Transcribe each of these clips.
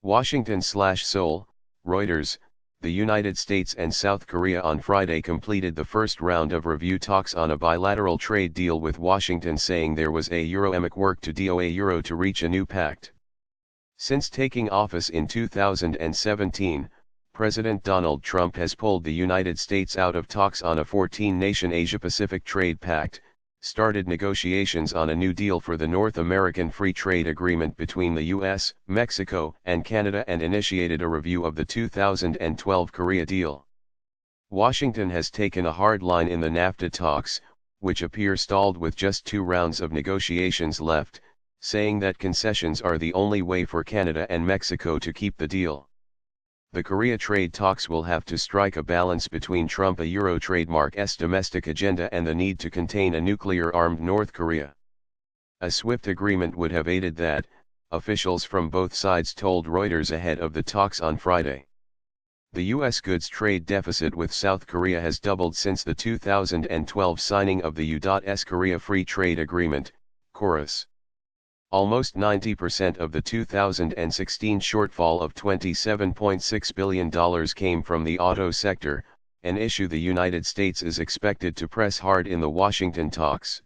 Washington/Seoul, Reuters. The United States and South Korea on Friday completed the first round of review talks on a bilateral trade deal, with Washington saying there was amic work to do to reach a new pact. Since taking office in 2017, President Donald Trump has pulled the United States out of talks on a 14-nation Asia-Pacific trade pact, started negotiations on a new deal for the North American Free Trade Agreement between the U.S., Mexico, and Canada, and initiated a review of the 2012 Korea deal. Washington has taken a hard line in the NAFTA talks, which appear stalled with just 2 rounds of negotiations left, saying that concessions are the only way for Canada and Mexico to keep the deal. The Korea trade talks will have to strike a balance between Trump trademark's domestic agenda and the need to contain a nuclear-armed North Korea. A swift agreement would have aided that, officials from both sides told Reuters ahead of the talks on Friday. The U.S. goods trade deficit with South Korea has doubled since the 2012 signing of the U.S. Korea Free Trade Agreement, KORUS. Almost 90% of the 2016 shortfall of $27.6 billion came from the auto sector, an issue the United States is expected to press hard in the Washington talks.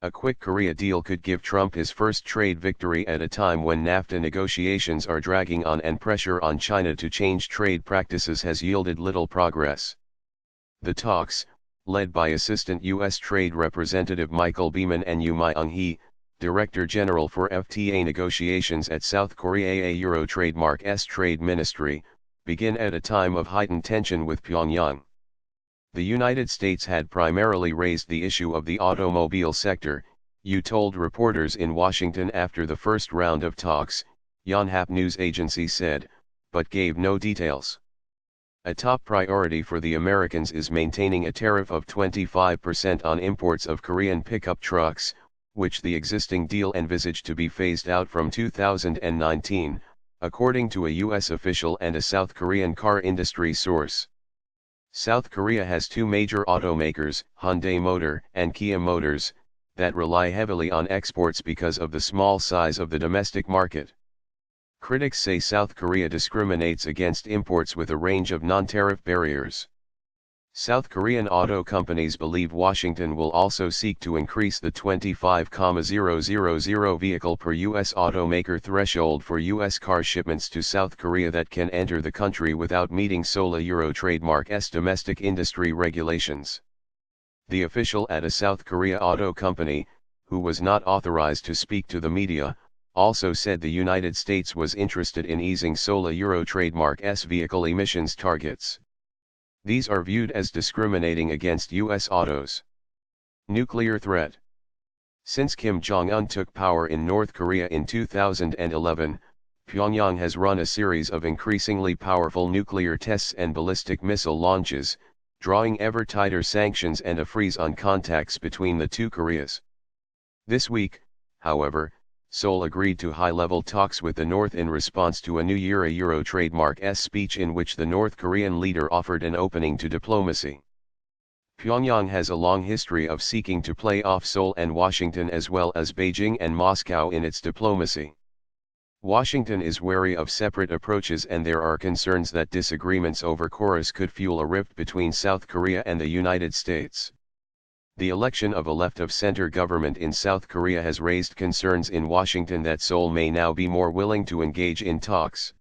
A quick Korea deal could give Trump his first trade victory at a time when NAFTA negotiations are dragging on and pressure on China to change trade practices has yielded little progress. The talks, led by Assistant U.S. Trade Representative Michael Beeman and Yoo Myung-hee, Director General for FTA negotiations at South Korea trademark's Trade Ministry, begin at a time of heightened tension with Pyongyang. The United States had primarily raised the issue of the automobile sector, Yoo told reporters in Washington after the first round of talks, Yonhap news agency said, but gave no details. A top priority for the Americans is maintaining a tariff of 25% on imports of Korean pickup trucks, which the existing deal envisaged to be phased out from 2019, according to a U.S. official and a South Korean car industry source. South Korea has 2 major automakers, Hyundai Motor and Kia Motors, that rely heavily on exports because of the small size of the domestic market. Critics say South Korea discriminates against imports with a range of non-tariff barriers. South Korean auto companies believe Washington will also seek to increase the 25,000 vehicle per U.S. automaker threshold for U.S. car shipments to South Korea that can enter the country without meeting Seoul trademark's domestic industry regulations. The official at a South Korea auto company, who was not authorized to speak to the media, also said the United States was interested in easing Seoul trademark's vehicle emissions targets. These are viewed as discriminating against U.S. autos. Nuclear threat. Since Kim Jong-un took power in North Korea in 2011, Pyongyang has run a series of increasingly powerful nuclear tests and ballistic missile launches, drawing ever tighter sanctions and a freeze on contacts between the 2 Koreas. This week, however, Seoul agreed to high-level talks with the North in response to a new Euro trademark's speech in which the North Korean leader offered an opening to diplomacy. Pyongyang has a long history of seeking to play off Seoul and Washington as well as Beijing and Moscow in its diplomacy. Washington is wary of separate approaches, and there are concerns that disagreements over KORUS could fuel a rift between South Korea and the United States. The election of a left-of-center government in South Korea has raised concerns in Washington that Seoul may now be more willing to engage in talks.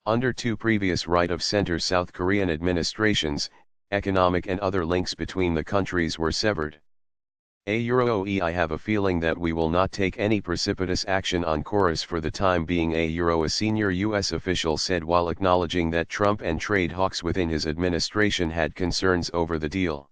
Under 2 previous right-of-center South Korean administrations, economic and other links between the countries were severed. I have a feeling that we will not take any precipitous action on KORUS for the time being, a senior U.S. official said, while acknowledging that Trump and trade hawks within his administration had concerns over the deal.